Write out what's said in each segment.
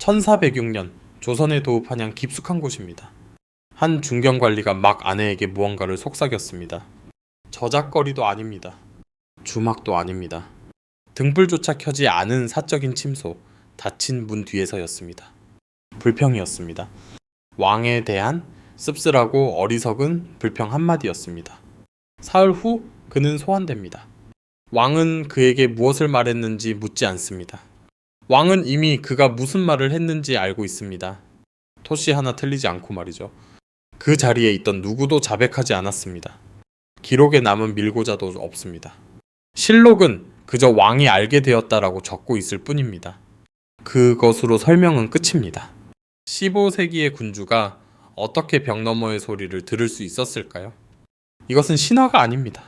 1406년 조선에 도읍하냥 깊숙한 곳입니다. 한 중경관리가 막 아내에게 무언가를 속삭였습니다. 저작거리도 아닙니다. 주막도 아닙니다. 등불조차 켜지 않은 사적인 침소, 닫힌 문 뒤에서였습니다. 불평이었습니다. 왕에 대한 씁쓸하고 어리석은 불평 한마디였습니다. 사흘 후 그는 소환됩니다. 왕은 그에게 무엇을 말했는지 묻지 않습니다. 왕은 이미 그가 무슨 말을 했는지 알고 있습니다. 토시 하나 틀리지 않고 말이죠. 그 자리에 있던 누구도 자백하지 않았습니다. 기록에 남은 밀고자도 없습니다. 실록은 그저 왕이 알게 되었다라고 적고 있을 뿐입니다. 그것으로 설명은 끝입니다. 15세기의 군주가 어떻게 벽 너머의 소리를 들을 수 있었을까요? 이것은 신화가 아닙니다.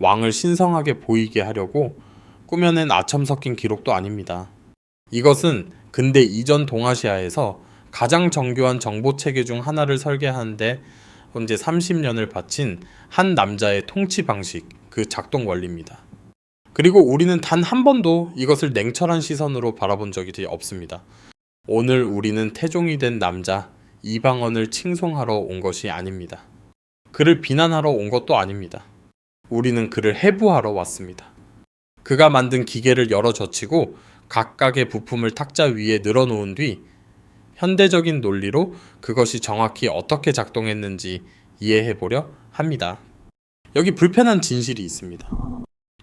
왕을 신성하게 보이게 하려고 꾸며낸 아첨 섞인 기록도 아닙니다. 이것은 근대 이전 동아시아에서 가장 정교한 정보체계 중 하나를 설계하는데 현재 30년을 바친 한 남자의 통치 방식, 그 작동 원리입니다. 그리고 우리는 단 한 번도 이것을 냉철한 시선으로 바라본 적이 없습니다. 오늘 우리는 태종이 된 남자 이방원을 칭송하러 온 것이 아닙니다. 그를 비난하러 온 것도 아닙니다. 우리는 그를 해부하러 왔습니다. 그가 만든 기계를 열어 젖히고 각각의 부품을 탁자 위에 늘어놓은 뒤 현대적인 논리로 그것이 정확히 어떻게 작동했는지 이해해보려 합니다. 여기 불편한 진실이 있습니다.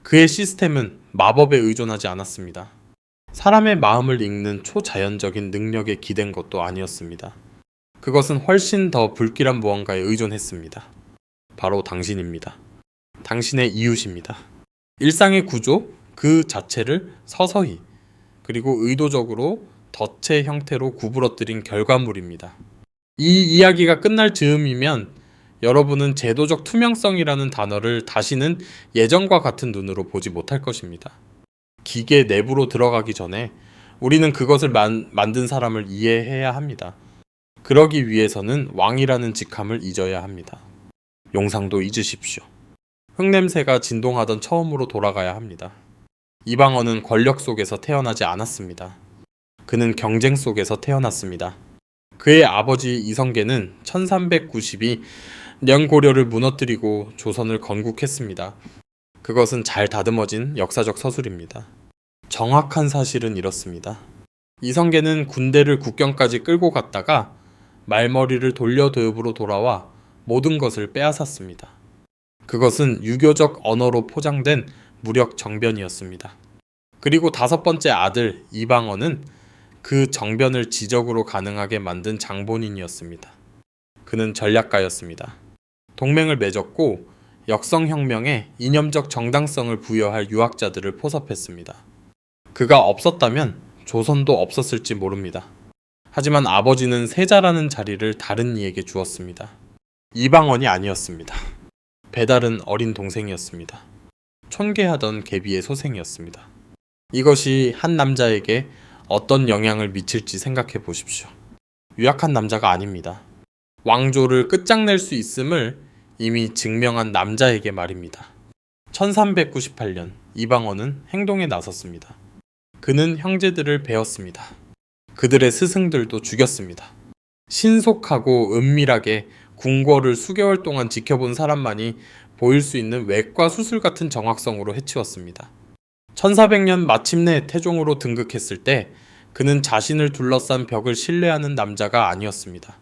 그의 시스템은 마법에 의존하지 않았습니다. 사람의 마음을 읽는 초자연적인 능력에 기댄 것도 아니었습니다. 그것은 훨씬 더 불길한 무언가에 의존했습니다. 바로 당신입니다. 당신의 이웃입니다. 일상의 구조 그 자체를 서서히 그리고 의도적으로 덫의 형태로 구부러뜨린 결과물입니다. 이 이야기가 끝날 즈음이면 여러분은 제도적 투명성이라는 단어를 다시는 예전과 같은 눈으로 보지 못할 것입니다. 기계 내부로 들어가기 전에 우리는 그것을 만든 사람을 이해해야 합니다. 그러기 위해서는 왕이라는 직함을 잊어야 합니다. 용상도 잊으십시오. 흙냄새가 진동하던 처음으로 돌아가야 합니다. 이방원은 권력 속에서 태어나지 않았습니다. 그는 경쟁 속에서 태어났습니다. 그의 아버지 이성계는 1392년 고려를 무너뜨리고 조선을 건국했습니다. 그것은 잘 다듬어진 역사적 서술입니다. 정확한 사실은 이렇습니다. 이성계는 군대를 국경까지 끌고 갔다가 말머리를 돌려 도읍으로 돌아와 모든 것을 빼앗았습니다. 그것은 유교적 언어로 포장된 무력 정변이었습니다. 그리고 다섯 번째 아들 이방원은 그 정변을 지적으로 가능하게 만든 장본인이었습니다. 그는 전략가였습니다. 동맹을 맺었고 역성혁명에 이념적 정당성을 부여할 유학자들을 포섭했습니다. 그가 없었다면 조선도 없었을지 모릅니다. 하지만 아버지는 세자라는 자리를 다른 이에게 주었습니다. 이방원이 아니었습니다. 배달은 어린 동생이었습니다. 촌계하던 계비의 소생이었습니다. 이것이 한 남자에게 어떤 영향을 미칠지 생각해 보십시오. 유약한 남자가 아닙니다. 왕조를 끝장낼 수 있음을 이미 증명한 남자에게 말입니다. 1398년 이방원은 행동에 나섰습니다. 그는 형제들을 베었습니다. 그들의 스승들도 죽였습니다. 신속하고 은밀하게 궁궐을 수개월 동안 지켜본 사람만이 보일 수 있는 외과 수술 같은 정확성으로 해치웠습니다. 1400년 마침내 태종으로 등극했을 때 그는 자신을 둘러싼 벽을 신뢰하는 남자가 아니었습니다.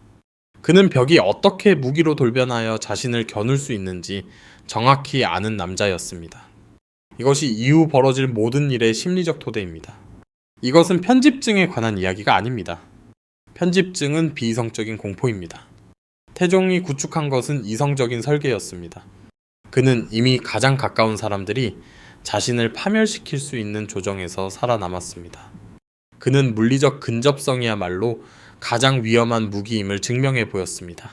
그는 벽이 어떻게 무기로 돌변하여 자신을 겨눌 수 있는지 정확히 아는 남자였습니다. 이것이 이후 벌어질 모든 일의 심리적 토대입니다. 이것은 편집증에 관한 이야기가 아닙니다. 편집증은 비이성적인 공포입니다. 태종이 구축한 것은 이성적인 설계였습니다. 그는 이미 가장 가까운 사람들이 자신을 파멸시킬 수 있는 조정에서 살아남았습니다. 그는 물리적 근접성이야말로 가장 위험한 무기임을 증명해 보였습니다.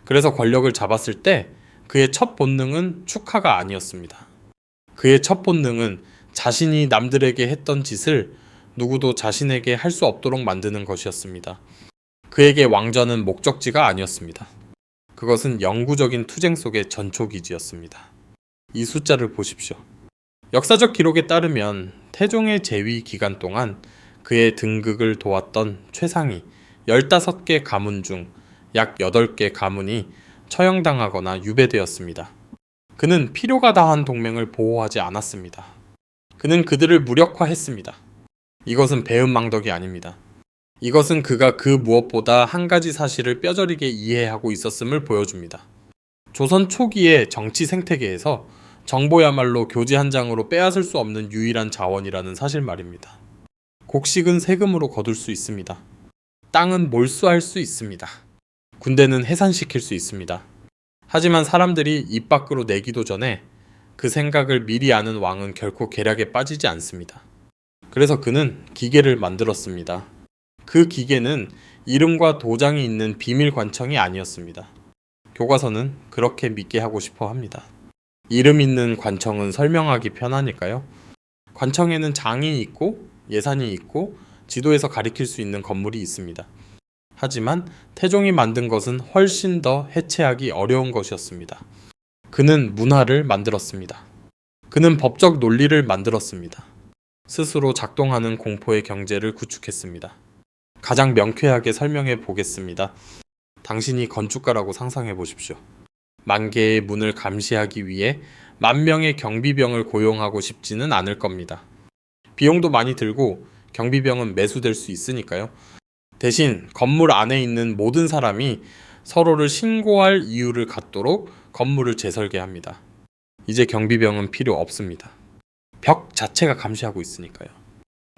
그래서 권력을 잡았을 때 그의 첫 본능은 축하가 아니었습니다. 그의 첫 본능은 자신이 남들에게 했던 짓을 누구도 자신에게 할 수 없도록 만드는 것이었습니다. 그에게 왕좌는 목적지가 아니었습니다. 그것은 영구적인 투쟁 속의 전초기지였습니다. 이 숫자를 보십시오. 역사적 기록에 따르면 태종의 재위 기간 동안 그의 등극을 도왔던 최상위 15개 가문 중 약 8개 가문이 처형당하거나 유배되었습니다. 그는 필요가 다한 동맹을 보호하지 않았습니다. 그는 그들을 무력화했습니다. 이것은 배은망덕이 아닙니다. 이것은 그가 그 무엇보다 한 가지 사실을 뼈저리게 이해하고 있었음을 보여줍니다. 조선 초기의 정치 생태계에서 정보야말로 교지 한 장으로 빼앗을 수 없는 유일한 자원이라는 사실 말입니다. 곡식은 세금으로 거둘 수 있습니다. 땅은 몰수할 수 있습니다. 군대는 해산시킬 수 있습니다. 하지만 사람들이 입 밖으로 내기도 전에 그 생각을 미리 아는 왕은 결코 계략에 빠지지 않습니다. 그래서 그는 기계를 만들었습니다. 그 기계는 이름과 도장이 있는 비밀 관청이 아니었습니다. 교과서는 그렇게 믿게 하고 싶어 합니다. 이름 있는 관청은 설명하기 편하니까요. 관청에는 장이 있고 예산이 있고 지도에서 가리킬 수 있는 건물이 있습니다. 하지만 태종이 만든 것은 훨씬 더 해체하기 어려운 것이었습니다. 그는 문화를 만들었습니다. 그는 법적 논리를 만들었습니다. 스스로 작동하는 공포의 경제를 구축했습니다. 가장 명쾌하게 설명해 보겠습니다. 당신이 건축가라고 상상해 보십시오. 만 개의 문을 감시하기 위해 10,000명의 경비병을 고용하고 싶지는 않을 겁니다. 비용도 많이 들고 경비병은 매수될 수 있으니까요. 대신 건물 안에 있는 모든 사람이 서로를 신고할 이유를 갖도록 건물을 재설계합니다. 이제 경비병은 필요 없습니다. 벽 자체가 감시하고 있으니까요.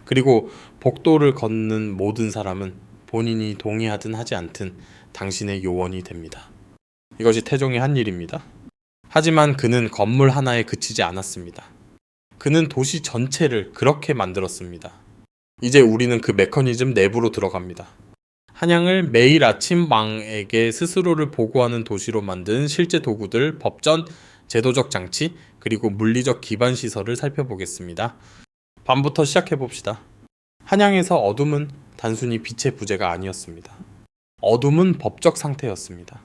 그리고 복도를 걷는 모든 사람은 본인이 동의하든 하지 않든 당신의 요원이 됩니다. 이것이 태종이 한 일입니다. 하지만 그는 건물 하나에 그치지 않았습니다. 그는 도시 전체를 그렇게 만들었습니다. 이제 우리는 그 메커니즘 내부로 들어갑니다. 한양을 매일 아침 왕에게 스스로를 보고하는 도시로 만든 실제 도구들, 법전, 제도적 장치, 그리고 물리적 기반 시설을 살펴보겠습니다. 밤부터 시작해봅시다. 한양에서 어둠은 단순히 빛의 부재가 아니었습니다. 어둠은 법적 상태였습니다.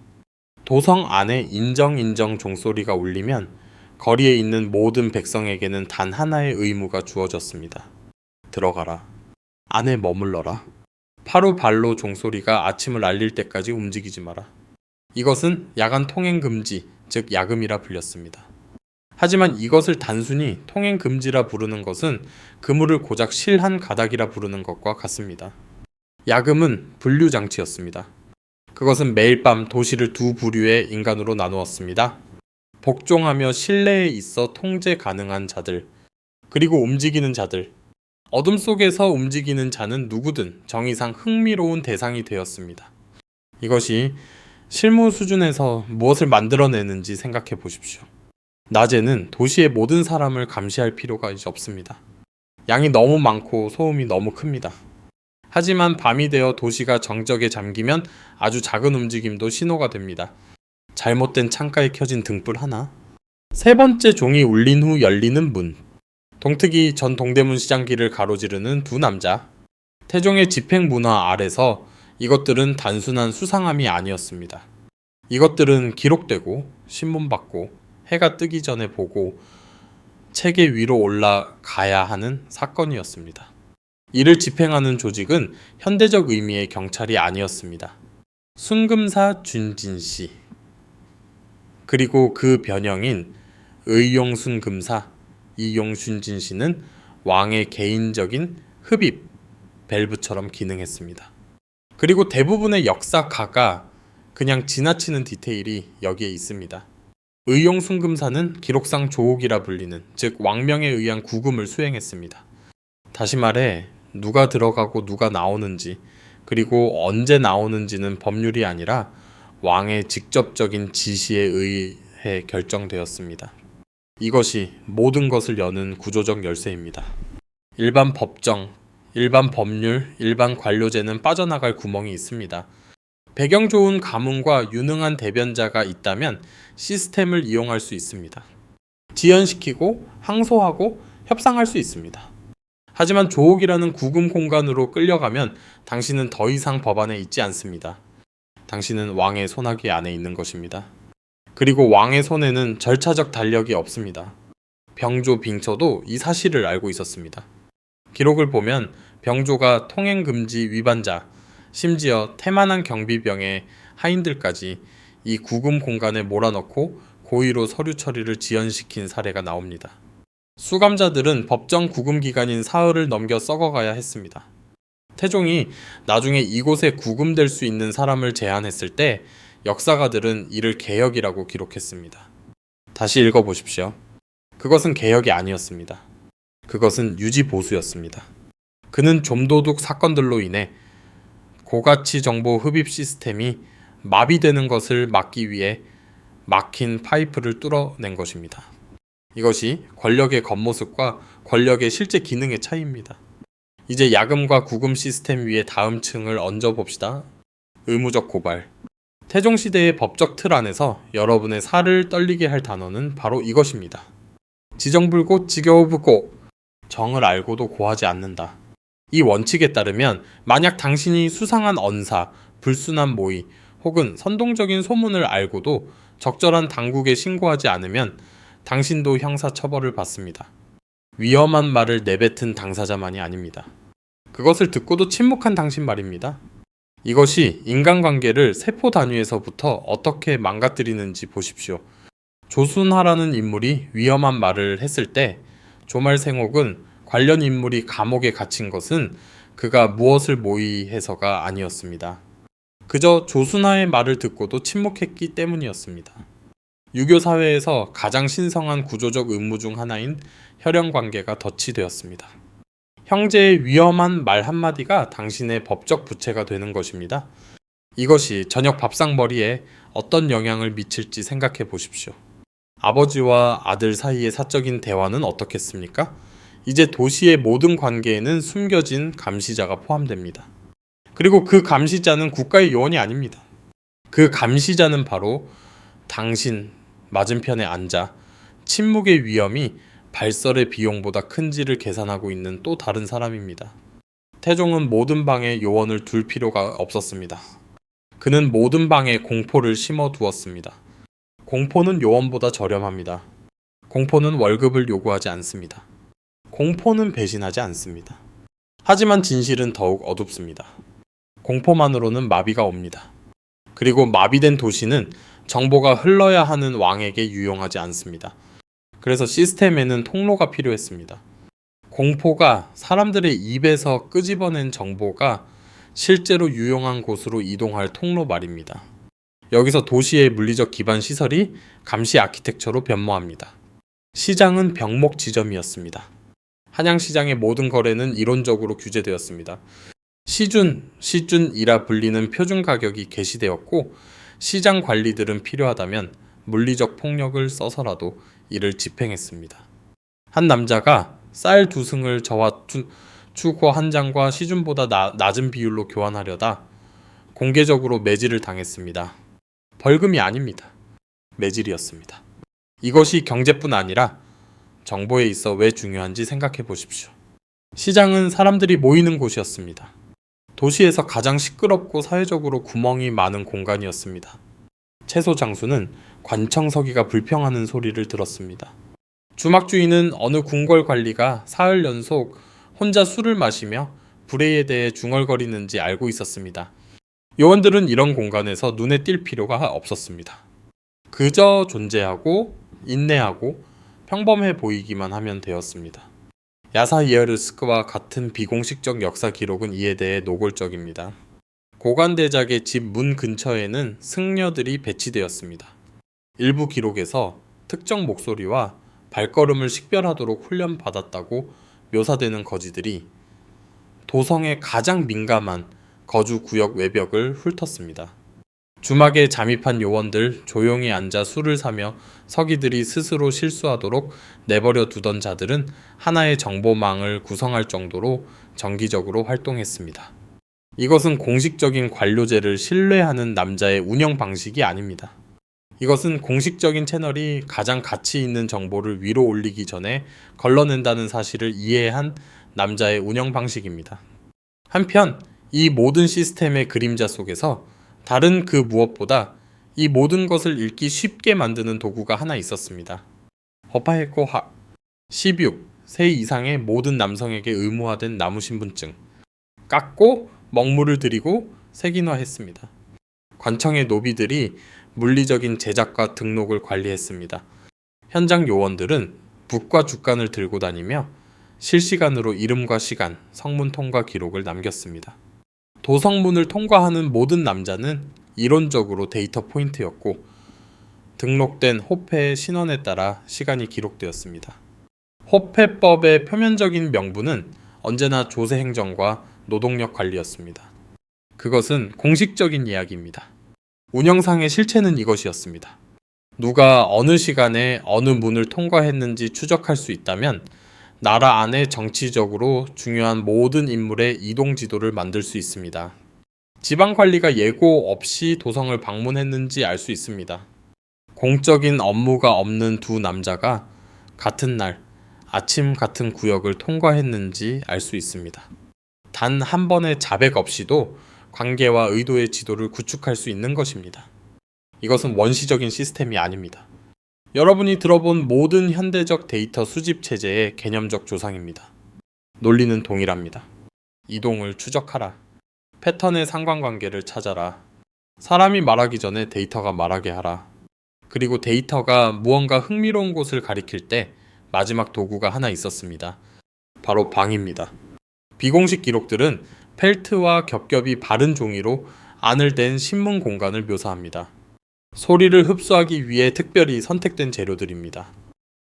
도성 안에 인정 종소리가 울리면 거리에 있는 모든 백성에게는 단 하나의 의무가 주어졌습니다. 들어가라. 안에 머물러라. 파루발로 종소리가 아침을 알릴 때까지 움직이지 마라. 이것은 야간 통행 금지, 즉 야금이라 불렸습니다. 하지만 이것을 단순히 통행 금지라 부르는 것은 그물을 고작 실한 가닥이라 부르는 것과 같습니다. 야금은 분류 장치였습니다. 그것은 매일 밤 도시를 두 부류의 인간으로 나누었습니다. 복종하며 실내에 있어 통제 가능한 자들, 그리고 움직이는 자들. 어둠 속에서 움직이는 자는 누구든 정의상 흥미로운 대상이 되었습니다. 이것이 실무 수준에서 무엇을 만들어내는지 생각해 보십시오. 낮에는 도시의 모든 사람을 감시할 필요가 이제 없습니다. 양이 너무 많고 소음이 너무 큽니다. 하지만 밤이 되어 도시가 정적에 잠기면 아주 작은 움직임도 신호가 됩니다. 잘못된 창가에 켜진 등불 하나, 세 번째 종이 울린 후 열리는 문, 동특이 전 동대문 시장길을 가로지르는 두 남자. 태종의 집행 문화 아래서 이것들은 단순한 수상함이 아니었습니다. 이것들은 기록되고 신문받고 해가 뜨기 전에 보고 체계 위로 올라가야 하는 사건이었습니다. 이를 집행하는 조직은 현대적 의미의 경찰이 아니었습니다. 순금사 준진씨, 그리고 그 변형인 의용순금사 이용순진씨는 왕의 개인적인 흡입 밸브처럼 기능했습니다. 그리고 대부분의 역사가가 그냥 지나치는 디테일이 여기에 있습니다. 의용순금사는 기록상 조옥이라 불리는, 즉 왕명에 의한 구금을 수행했습니다. 다시 말해 누가 들어가고 누가 나오는지, 그리고 언제 나오는지는 법률이 아니라 왕의 직접적인 지시에 의해 결정되었습니다. 이것이 모든 것을 여는 구조적 열쇠입니다. 일반 법정, 일반 법률, 일반 관료제는 빠져나갈 구멍이 있습니다. 배경 좋은 가문과 유능한 대변자가 있다면 시스템을 이용할 수 있습니다. 지연시키고 항소하고 협상할 수 있습니다. 하지만 조옥이라는 구금 공간으로 끌려가면 당신은 더 이상 법안에 있지 않습니다. 당신은 왕의 손아귀 안에 있는 것입니다. 그리고 왕의 손에는 절차적 달력이 없습니다. 병조 빙처도 이 사실을 알고 있었습니다. 기록을 보면 병조가 통행금지 위반자, 심지어 태만한 경비병의 하인들까지 이 구금 공간에 몰아넣고 고의로 서류 처리를 지연시킨 사례가 나옵니다. 수감자들은 법정 구금 기간인 사흘을 넘겨 썩어가야 했습니다. 태종이 나중에 이곳에 구금될 수 있는 사람을 제한했을 때 역사가들은 이를 개혁이라고 기록했습니다. 다시 읽어보십시오. 그것은 개혁이 아니었습니다. 그것은 유지보수였습니다. 그는 좀도둑 사건들로 인해 고가치 정보 흡입 시스템이 마비되는 것을 막기 위해 막힌 파이프를 뚫어낸 것입니다. 이것이 권력의 겉모습과 권력의 실제 기능의 차이입니다. 이제 야금과 구금 시스템 위에 다음 층을 얹어봅시다. 의무적 고발. 태종시대의 법적 틀 안에서 여러분의 살을 떨리게 할 단어는 바로 이것입니다. 지정불고 지겨우고 정을 알고도 고하지 않는다. 이 원칙에 따르면 만약 당신이 수상한 언사, 불순한 모의 혹은 선동적인 소문을 알고도 적절한 당국에 신고하지 않으면 당신도 형사처벌을 받습니다. 위험한 말을 내뱉은 당사자만이 아닙니다. 그것을 듣고도 침묵한 당신 말입니다. 이것이 인간관계를 세포 단위에서부터 어떻게 망가뜨리는지 보십시오. 조순하라는 인물이 위험한 말을 했을 때 조말생옥은 관련 인물이 감옥에 갇힌 것은 그가 무엇을 모의해서가 아니었습니다. 그저 조순하의 말을 듣고도 침묵했기 때문이었습니다. 유교 사회에서 가장 신성한 구조적 의무 중 하나인 혈연관계가 덧치되었습니다. 형제의 위험한 말 한마디가 당신의 법적 부채가 되는 것입니다. 이것이 저녁 밥상머리에 어떤 영향을 미칠지 생각해 보십시오. 아버지와 아들 사이의 사적인 대화는 어떻겠습니까? 이제 도시의 모든 관계에는 숨겨진 감시자가 포함됩니다. 그리고 그 감시자는 국가의 요원이 아닙니다. 그 감시자는 바로 당신 맞은편에 앉아 침묵의 위험이 발설의 비용보다 큰지를 계산하고 있는 또 다른 사람입니다. 태종은 모든 방에 요원을 둘 필요가 없었습니다. 그는 모든 방에 공포를 심어두었습니다. 공포는 요원보다 저렴합니다. 공포는 월급을 요구하지 않습니다. 공포는 배신하지 않습니다. 하지만 진실은 더욱 어둡습니다. 공포만으로는 마비가 옵니다. 그리고 마비된 도시는 정보가 흘러야 하는 왕에게 유용하지 않습니다. 그래서 시스템에는 통로가 필요했습니다. 공포가 사람들의 입에서 끄집어낸 정보가 실제로 유용한 곳으로 이동할 통로 말입니다. 여기서 도시의 물리적 기반 시설이 감시 아키텍처로 변모합니다. 시장은 병목 지점이었습니다. 한양시장의 모든 거래는 이론적으로 규제되었습니다. 시준이라 불리는 표준 가격이 게시되었고 시장 관리들은 필요하다면 물리적 폭력을 써서라도 이를 집행했습니다. 한 남자가 쌀 2승을 저와 추고 한 장과 시준보다 낮은 비율로 교환하려다 공개적으로 매질을 당했습니다. 벌금이 아닙니다. 매질이었습니다. 이것이 경제뿐 아니라 정보에 있어 왜 중요한지 생각해 보십시오. 시장은 사람들이 모이는 곳이었습니다. 도시에서 가장 시끄럽고 사회적으로 구멍이 많은 공간이었습니다. 채소 장수는 관청서기가 불평하는 소리를 들었습니다. 주막주인은 어느 궁궐 관리가 사흘 연속 혼자 술을 마시며 불의에 대해 중얼거리는지 알고 있었습니다. 요원들은 이런 공간에서 눈에 띌 필요가 없었습니다. 그저 존재하고 인내하고 평범해 보이기만 하면 되었습니다. 야사이에르스크와 같은 비공식적 역사 기록은 이에 대해 노골적입니다. 고관대작의 집 문 근처에는 승려들이 배치되었습니다. 일부 기록에서 특정 목소리와 발걸음을 식별하도록 훈련받았다고 묘사되는 거지들이 도성의 가장 민감한 거주 구역 외벽을 훑었습니다. 주막에 잠입한 요원들 조용히 앉아 술을 사며 서기들이 스스로 실수하도록 내버려 두던 자들은 하나의 정보망을 구성할 정도로 정기적으로 활동했습니다. 이것은 공식적인 관료제를 신뢰하는 남자의 운영 방식이 아닙니다. 이것은 공식적인 채널이 가장 가치 있는 정보를 위로 올리기 전에 걸러낸다는 사실을 이해한 남자의 운영 방식입니다. 한편 이 모든 시스템의 그림자 속에서 다른 그 무엇보다 이 모든 것을 읽기 쉽게 만드는 도구가 하나 있었습니다. 허파헤코하 16세 이상의 모든 남성에게 의무화된 나무신분증 깎고 먹물을 들이고 색인화했습니다. 관청의 노비들이 물리적인 제작과 등록을 관리했습니다. 현장 요원들은 북과 주간을 들고 다니며 실시간으로 이름과 시간, 성문 통과 기록을 남겼습니다. 도성문을 통과하는 모든 남자는 이론적으로 데이터 포인트였고 등록된 호패의 신원에 따라 시간이 기록되었습니다. 호패법의 표면적인 명분은 언제나 조세 행정과 노동력 관리였습니다. 그것은 공식적인 이야기입니다. 운영상의 실체는 이것이었습니다. 누가 어느 시간에 어느 문을 통과했는지 추적할 수 있다면 나라 안에 정치적으로 중요한 모든 인물의 이동 지도를 만들 수 있습니다. 지방관리가 예고 없이 도성을 방문했는지 알 수 있습니다. 공적인 업무가 없는 두 남자가 같은 날 아침 같은 구역을 통과했는지 알 수 있습니다. 단 한 번의 자백 없이도 관계와 의도의 지도를 구축할 수 있는 것입니다. 이것은 원시적인 시스템이 아닙니다. 여러분이 들어본 모든 현대적 데이터 수집 체제의 개념적 조상입니다. 논리는 동일합니다. 이동을 추적하라. 패턴의 상관관계를 찾아라. 사람이 말하기 전에 데이터가 말하게 하라. 그리고 데이터가 무언가 흥미로운 곳을 가리킬 때 마지막 도구가 하나 있었습니다. 바로 방입니다. 비공식 기록들은 펠트와 겹겹이 바른 종이로 안을 댄 신문 공간을 묘사합니다. 소리를 흡수하기 위해 특별히 선택된 재료들입니다.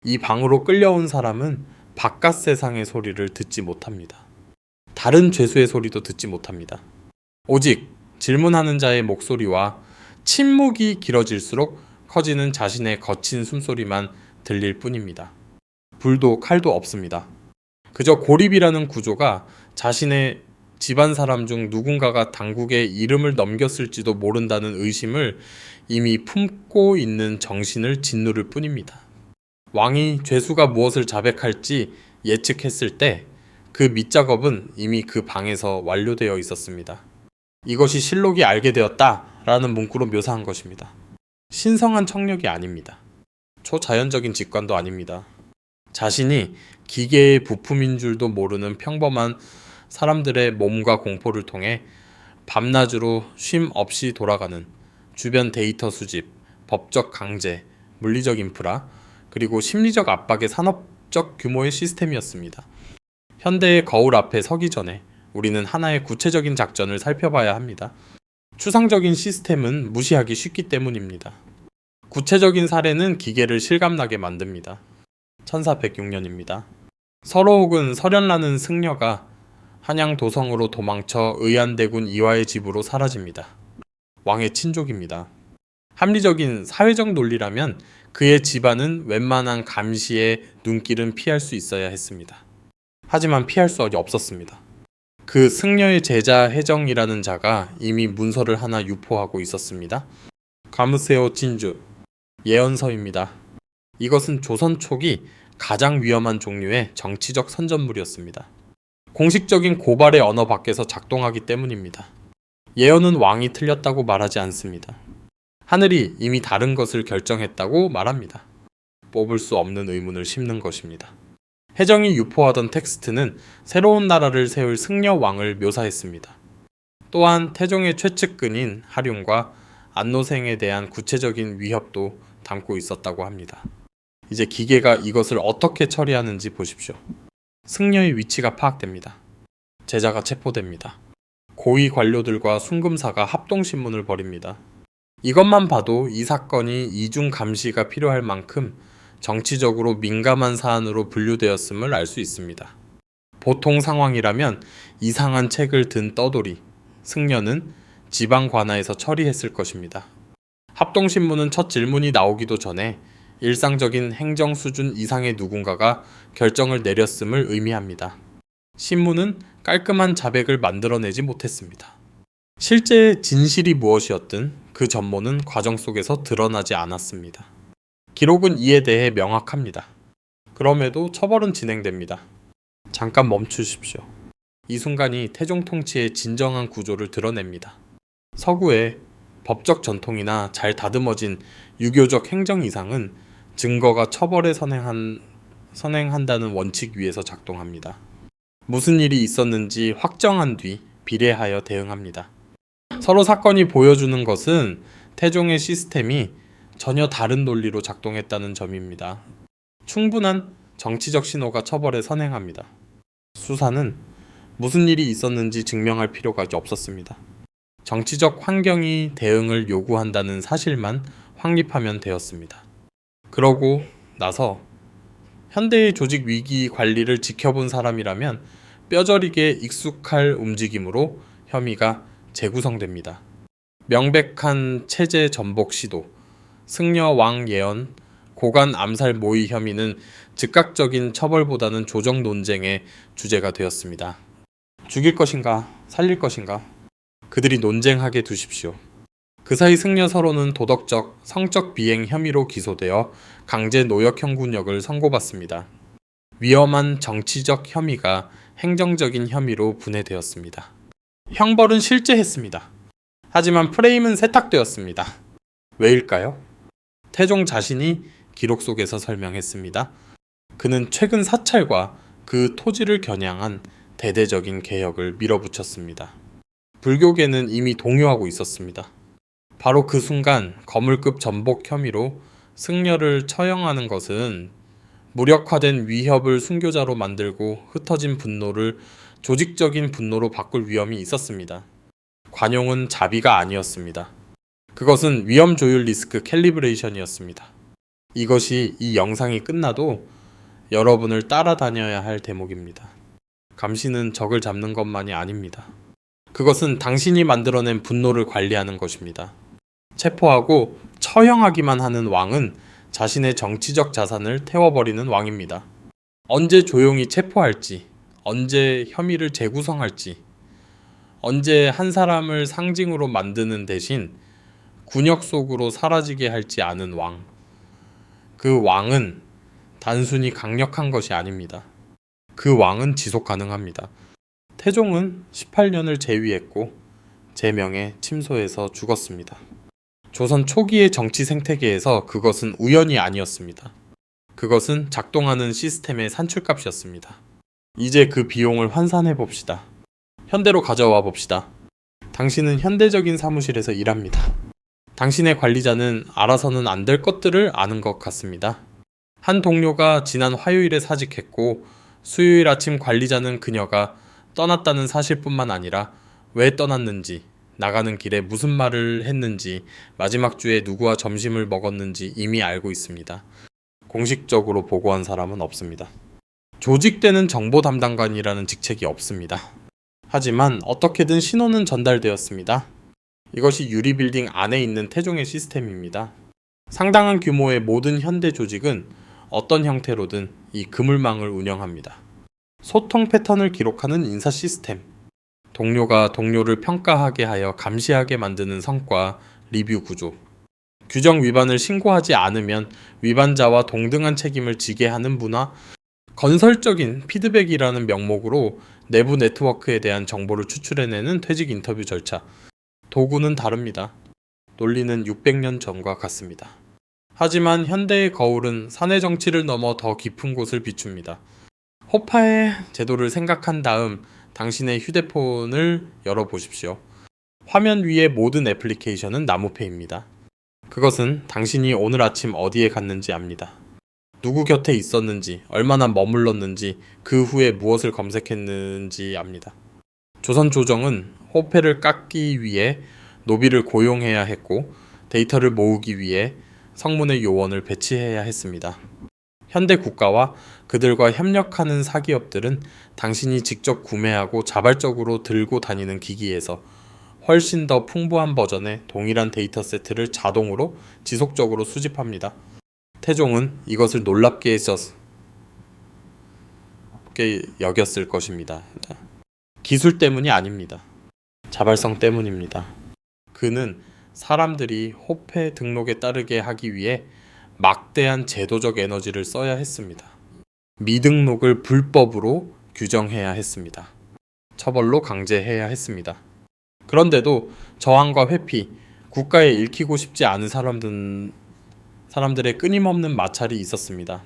이 방으로 끌려온 사람은 바깥 세상의 소리를 듣지 못합니다. 다른 죄수의 소리도 듣지 못합니다. 오직 질문하는 자의 목소리와 침묵이 길어질수록 커지는 자신의 거친 숨소리만 들릴 뿐입니다. 불도 칼도 없습니다. 그저 고립이라는 구조가 자신의 집안 사람 중 누군가가 당국에 이름을 넘겼을지도 모른다는 의심을 이미 품고 있는 정신을 짓누를 뿐입니다. 왕이 죄수가 무엇을 자백할지 예측했을 때 그 밑작업은 이미 그 방에서 완료되어 있었습니다. 이것이 실록이 알게 되었다라는 문구로 묘사한 것입니다. 신성한 청력이 아닙니다. 초자연적인 직관도 아닙니다. 자신이 기계의 부품인 줄도 모르는 평범한 사람들의 몸과 공포를 통해 밤낮으로 쉼 없이 돌아가는 주변 데이터 수집, 법적 강제, 물리적 인프라, 그리고 심리적 압박의 산업적 규모의 시스템이었습니다. 현대의 거울 앞에 서기 전에 우리는 하나의 구체적인 작전을 살펴봐야 합니다. 추상적인 시스템은 무시하기 쉽기 때문입니다. 구체적인 사례는 기계를 실감나게 만듭니다. 1406년입니다. 서로옥은 설현라는 승려가 한양 도성으로 도망쳐 의안대군 이화의 집으로 사라집니다. 왕의 친족입니다. 합리적인 사회적 논리라면 그의 집안은 웬만한 감시의 눈길은 피할 수 있어야 했습니다. 하지만 피할 수 없었습니다. 그 승려의 제자 해정이라는 자가 이미 문서를 하나 유포하고 있었습니다. 가무세오 진주 예언서입니다. 이것은 조선 초기 가장 위험한 종류의 정치적 선전물이었습니다. 공식적인 고발의 언어 밖에서 작동하기 때문입니다. 예언은 왕이 틀렸다고 말하지 않습니다. 하늘이 이미 다른 것을 결정했다고 말합니다. 뽑을 수 없는 의문을 심는 것입니다. 해정이 유포하던 텍스트는 새로운 나라를 세울 승려 왕을 묘사했습니다. 또한 태종의 최측근인 하륜과 안노생에 대한 구체적인 위협도 담고 있었다고 합니다. 이제 기계가 이것을 어떻게 처리하는지 보십시오. 승려의 위치가 파악됩니다. 제자가 체포됩니다. 고위 관료들과 순금사가 합동신문을 벌입니다. 이것만 봐도 이 사건이 이중 감시가 필요할 만큼 정치적으로 민감한 사안으로 분류되었음을 알 수 있습니다. 보통 상황이라면 이상한 책을 든 떠돌이, 승려는 지방 관아에서 처리했을 것입니다. 합동신문은 첫 질문이 나오기도 전에 일상적인 행정 수준 이상의 누군가가 결정을 내렸음을 의미합니다. 신문은 깔끔한 자백을 만들어내지 못했습니다. 실제 진실이 무엇이었든 그 전모는 과정 속에서 드러나지 않았습니다. 기록은 이에 대해 명확합니다. 그럼에도 처벌은 진행됩니다. 잠깐 멈추십시오. 이 순간이 태종 통치의 진정한 구조를 드러냅니다. 서구의 법적 전통이나 잘 다듬어진 유교적 행정 이상은 증거가 처벌에 선행한다는 원칙 위에서 작동합니다. 무슨 일이 있었는지 확정한 뒤 비례하여 대응합니다. 서로 사건이 보여주는 것은 태종의 시스템이 전혀 다른 논리로 작동했다는 점입니다. 충분한 정치적 신호가 처벌에 선행합니다. 수사는 무슨 일이 있었는지 증명할 필요가 없었습니다. 정치적 환경이 대응을 요구한다는 사실만 확립하면 되었습니다. 그러고 나서 현대의 조직 위기 관리를 지켜본 사람이라면 뼈저리게 익숙할 움직임으로 혐의가 재구성됩니다. 명백한 체제 전복 시도, 승려 왕 예언, 고관 암살 모의 혐의는 즉각적인 처벌보다는 조정 논쟁의 주제가 되었습니다. 죽일 것인가, 살릴 것인가? 그들이 논쟁하게 두십시오. 그 사이 승려 서로는 도덕적, 성적 비행 혐의로 기소되어 강제 노역 형구역을 선고받습니다. 위험한 정치적 혐의가 행정적인 혐의로 분해되었습니다. 형벌은 실제했습니다. 하지만 프레임은 세탁되었습니다. 왜일까요? 태종 자신이 기록 속에서 설명했습니다. 그는 최근 사찰과 그 토지를 겨냥한 대대적인 개혁을 밀어붙였습니다. 불교계는 이미 동요하고 있었습니다. 바로 그 순간 거물급 전복 혐의로 승려를 처형하는 것은 무력화된 위협을 순교자로 만들고 흩어진 분노를 조직적인 분노로 바꿀 위험이 있었습니다. 관용은 자비가 아니었습니다. 그것은 위험 조율 리스크 캘리브레이션이었습니다. 이것이 이 영상이 끝나도 여러분을 따라다녀야 할 대목입니다. 감시는 적을 잡는 것만이 아닙니다. 그것은 당신이 만들어낸 분노를 관리하는 것입니다. 체포하고 처형하기만 하는 왕은 자신의 정치적 자산을 태워버리는 왕입니다. 언제 조용히 체포할지, 언제 혐의를 재구성할지, 언제 한 사람을 상징으로 만드는 대신 군역 속으로 사라지게 할지 아는 왕. 그 왕은 단순히 강력한 것이 아닙니다. 그 왕은 지속 가능합니다. 태종은 18년을 재위했고 제명에 침소해서 죽었습니다. 조선 초기의 정치 생태계에서 그것은 우연이 아니었습니다. 그것은 작동하는 시스템의 산출값이었습니다. 이제 그 비용을 환산해 봅시다. 현대로 가져와 봅시다. 당신은 현대적인 사무실에서 일합니다. 당신의 관리자는 알아서는 안 될 것들을 아는 것 같습니다. 한 동료가 지난 화요일에 사직했고 수요일 아침 관리자는 그녀가 떠났다는 사실뿐만 아니라 왜 떠났는지, 나가는 길에 무슨 말을 했는지, 마지막 주에 누구와 점심을 먹었는지 이미 알고 있습니다. 공식적으로 보고한 사람은 없습니다. 조직되는 정보 담당관이라는 직책이 없습니다. 하지만 어떻게든 신호는 전달되었습니다. 이것이 유리빌딩 안에 있는 태종의 시스템입니다. 상당한 규모의 모든 현대 조직은 어떤 형태로든 이 그물망을 운영합니다. 소통 패턴을 기록하는 인사 시스템, 동료가 동료를 평가하게 하여 감시하게 만드는 성과 리뷰 구조, 규정 위반을 신고하지 않으면 위반자와 동등한 책임을 지게 하는 문화, 건설적인 피드백이라는 명목으로 내부 네트워크에 대한 정보를 추출해내는 퇴직 인터뷰 절차. 도구는 다릅니다. 논리는 600년 전과 같습니다. 하지만 현대의 거울은 사내 정치를 넘어 더 깊은 곳을 비춥니다. 호파의 제도를 생각한 다음 당신의 휴대폰을 열어보십시오. 화면 위의 모든 애플리케이션은 나무패입니다. 그것은 당신이 오늘 아침 어디에 갔는지 압니다. 누구 곁에 있었는지, 얼마나 머물렀는지, 그 후에 무엇을 검색했는지 압니다. 조선 조정은 호패를 깎기 위해 노비를 고용해야 했고 데이터를 모으기 위해 성문의 요원을 배치해야 했습니다. 현대 국가와 그들과 협력하는 사기업들은 당신이 직접 구매하고 자발적으로 들고 다니는 기기에서 훨씬 더 풍부한 버전의 동일한 데이터 세트를 자동으로 지속적으로 수집합니다. 태종은 이것을 놀랍게 여겼을 것입니다. 기술 때문이 아닙니다. 자발성 때문입니다. 그는 사람들이 호패 등록에 따르게 하기 위해 막대한 제도적 에너지를 써야 했습니다. 미등록을 불법으로 규정해야 했습니다. 처벌로 강제해야 했습니다. 그런데도 저항과 회피, 국가에 읽히고 싶지 않은 사람들의 끊임없는 마찰이 있었습니다.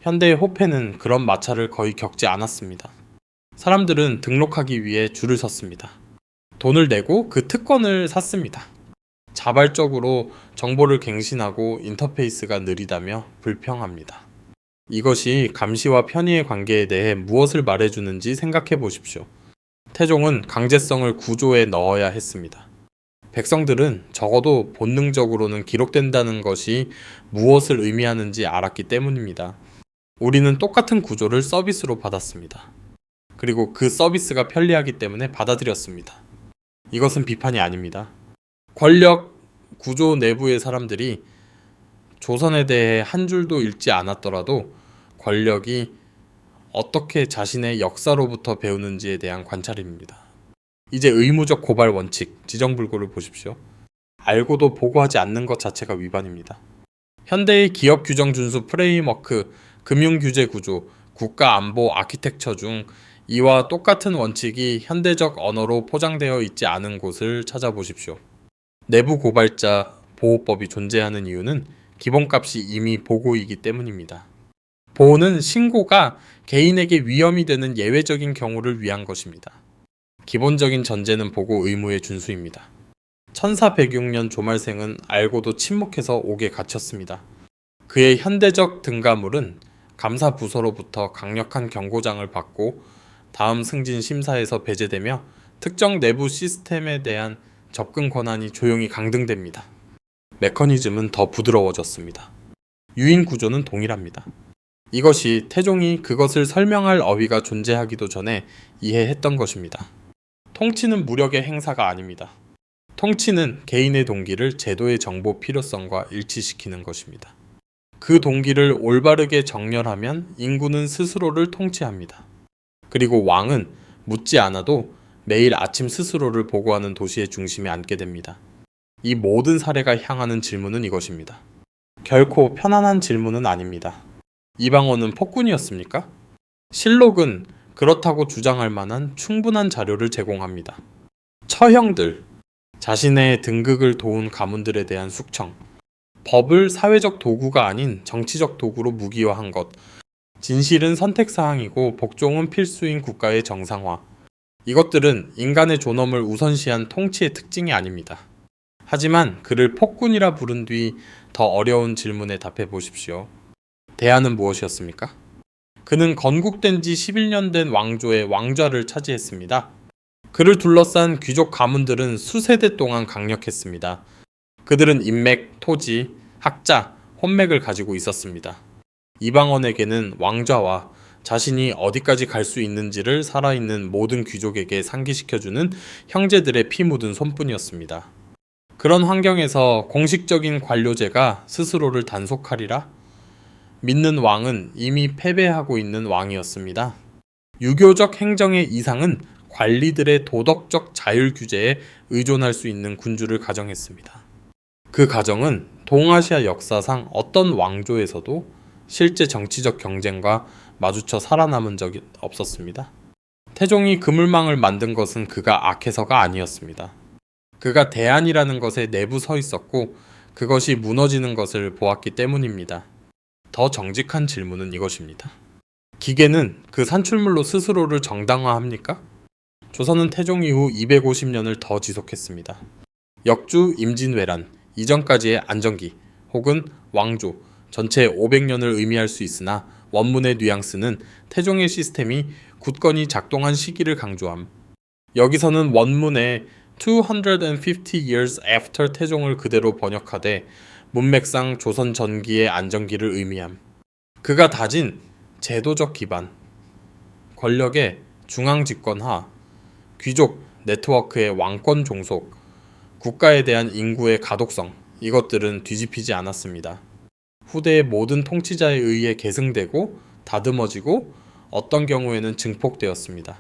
현대의 호패는 그런 마찰을 거의 겪지 않았습니다. 사람들은 등록하기 위해 줄을 섰습니다. 돈을 내고 그 특권을 샀습니다. 자발적으로 정보를 갱신하고 인터페이스가 느리다며 불평합니다. 이것이 감시와 편의의 관계에 대해 무엇을 말해주는지 생각해 보십시오. 태종은 강제성을 구조에 넣어야 했습니다. 백성들은 적어도 본능적으로는 기록된다는 것이 무엇을 의미하는지 알았기 때문입니다. 우리는 똑같은 구조를 서비스로 받았습니다. 그리고 그 서비스가 편리하기 때문에 받아들였습니다. 이것은 비판이 아닙니다. 권력 구조 내부의 사람들이 조선에 대해 한 줄도 읽지 않았더라도 권력이 어떻게 자신의 역사로부터 배우는지에 대한 관찰입니다. 이제 의무적 고발 원칙, 지정불고를 보십시오. 알고도 보고하지 않는 것 자체가 위반입니다. 현대의 기업 규정 준수 프레임워크, 금융규제 구조, 국가안보 아키텍처 중 이와 똑같은 원칙이 현대적 언어로 포장되어 있지 않은 곳을 찾아보십시오. 내부 고발자 보호법이 존재하는 이유는 기본값이 이미 보고이기 때문입니다. 보호는 신고가 개인에게 위험이 되는 예외적인 경우를 위한 것입니다. 기본적인 전제는 보고 의무의 준수입니다. 1406년 조말생은 알고도 침묵해서 옥에 갇혔습니다. 그의 현대적 등가물은 감사 부서로부터 강력한 경고장을 받고 다음 승진 심사에서 배제되며 특정 내부 시스템에 대한 접근 권한이 조용히 강등됩니다. 메커니즘은 더 부드러워졌습니다. 유인 구조는 동일합니다. 이것이 태종이 그것을 설명할 어휘가 존재하기도 전에 이해했던 것입니다. 통치는 무력의 행사가 아닙니다. 통치는 개인의 동기를 제도의 정보 필요성과 일치시키는 것입니다. 그 동기를 올바르게 정렬하면 인구는 스스로를 통치합니다. 그리고 왕은 묻지 않아도 매일 아침 스스로를 보고하는 도시의 중심에 앉게 됩니다. 이 모든 사례가 향하는 질문은 이것입니다. 결코 편안한 질문은 아닙니다. 이방원은 폭군이었습니까? 실록은 그렇다고 주장할 만한 충분한 자료를 제공합니다. 처형들, 자신의 등극을 도운 가문들에 대한 숙청, 법을 사회적 도구가 아닌 정치적 도구로 무기화한 것, 진실은 선택사항이고 복종은 필수인 국가의 정상화. 이것들은 인간의 존엄을 우선시한 통치의 특징이 아닙니다. 하지만 그를 폭군이라 부른 뒤 더 어려운 질문에 답해 보십시오. 대안은 무엇이었습니까? 그는 건국된 지 11년 된 왕조의 왕좌를 차지했습니다. 그를 둘러싼 귀족 가문들은 수세대 동안 강력했습니다. 그들은 인맥, 토지, 학자, 혼맥을 가지고 있었습니다. 이방원에게는 왕좌와 자신이 어디까지 갈 수 있는지를 살아있는 모든 귀족에게 상기시켜주는 형제들의 피 묻은 손뿐이었습니다. 그런 환경에서 공식적인 관료제가 스스로를 단속하리라? 믿는 왕은 이미 패배하고 있는 왕이었습니다. 유교적 행정의 이상은 관리들의 도덕적 자율 규제에 의존할 수 있는 군주를 가정했습니다. 그 가정은 동아시아 역사상 어떤 왕조에서도 실제 정치적 경쟁과 마주쳐 살아남은 적이 없었습니다. 태종이 그물망을 만든 것은 그가 악해서가 아니었습니다. 그가 대안이라는 것에 내부 서 있었고 그것이 무너지는 것을 보았기 때문입니다. 더 정직한 질문은 이것입니다. 기계는 그 산출물로 스스로를 정당화합니까? 조선은 태종 이후 250년을 더 지속했습니다. 역주, 임진왜란, 이전까지의 안정기 혹은 왕조 전체 500년을 의미할 수 있으나 원문의 뉘앙스는 태종의 시스템이 굳건히 작동한 시기를 강조함. 여기서는 원문에 250 years after 태종을 그대로 번역하되 문맥상 조선 전기의 안정기를 의미함. 그가 다진 제도적 기반, 권력의 중앙 집권화, 귀족 네트워크의 왕권 종속, 국가에 대한 인구의 가독성, 이것들은 뒤집히지 않았습니다. 후대의 모든 통치자에 의해 계승되고 다듬어지고 어떤 경우에는 증폭되었습니다.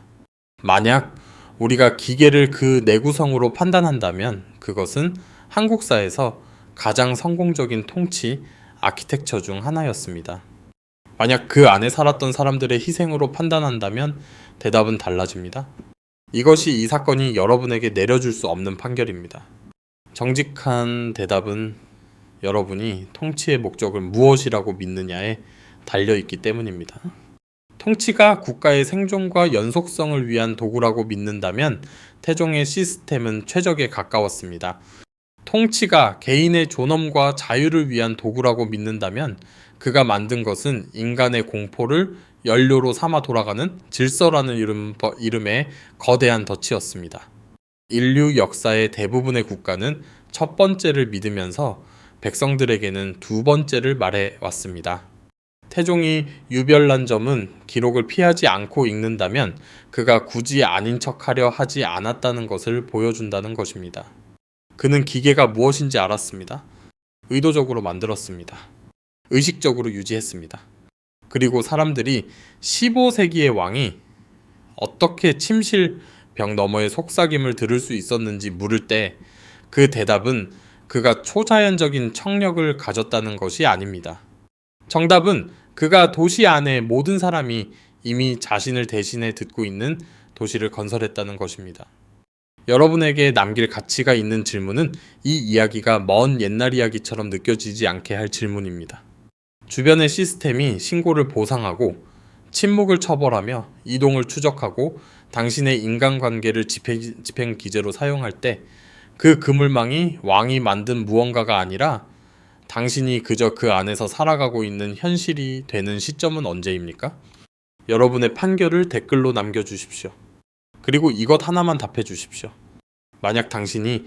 만약 우리가 기계를 그 내구성으로 판단한다면 그것은 한국사에서 가장 성공적인 통치, 아키텍처 중 하나였습니다. 만약 그 안에 살았던 사람들의 희생으로 판단한다면 대답은 달라집니다. 이것이 이 사건이 여러분에게 내려줄 수 없는 판결입니다. 정직한 대답은 여러분이 통치의 목적을 무엇이라고 믿느냐에 달려있기 때문입니다. 통치가 국가의 생존과 연속성을 위한 도구라고 믿는다면 태종의 시스템은 최적에 가까웠습니다. 통치가 개인의 존엄과 자유를 위한 도구라고 믿는다면 그가 만든 것은 인간의 공포를 연료로 삼아 돌아가는 질서라는 이름의 거대한 덫이었습니다. 인류 역사의 대부분의 국가는 첫 번째를 믿으면서 백성들에게는 두 번째를 말해왔습니다. 태종이 유별난 점은 기록을 피하지 않고 읽는다면 그가 굳이 아닌 척하려 하지 않았다는 것을 보여준다는 것입니다. 그는 기계가 무엇인지 알았습니다. 의도적으로 만들었습니다. 의식적으로 유지했습니다. 그리고 사람들이 15세기의 왕이 어떻게 침실벽 너머의 속삭임을 들을 수 있었는지 물을 때 그 대답은 그가 초자연적인 청력을 가졌다는 것이 아닙니다. 정답은 그가 도시 안의 모든 사람이 이미 자신을 대신해 듣고 있는 도시를 건설했다는 것입니다. 여러분에게 남길 가치가 있는 질문은 이 이야기가 먼 옛날 이야기처럼 느껴지지 않게 할 질문입니다. 주변의 시스템이 신고를 보상하고 침묵을 처벌하며 이동을 추적하고 당신의 인간관계를 집행 기제로 사용할 때 그 그물망이 왕이 만든 무언가가 아니라 당신이 그저 그 안에서 살아가고 있는 현실이 되는 시점은 언제입니까? 여러분의 판결을 댓글로 남겨주십시오. 그리고 이것 하나만 답해 주십시오. 만약 당신이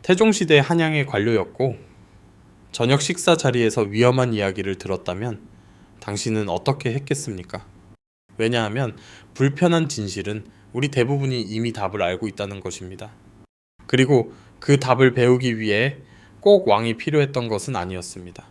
태종시대 한양의 관료였고 저녁 식사 자리에서 위험한 이야기를 들었다면 당신은 어떻게 했겠습니까? 왜냐하면 불편한 진실은 우리 대부분이 이미 답을 알고 있다는 것입니다. 그리고 그 답을 배우기 위해 꼭 왕이 필요했던 것은 아니었습니다.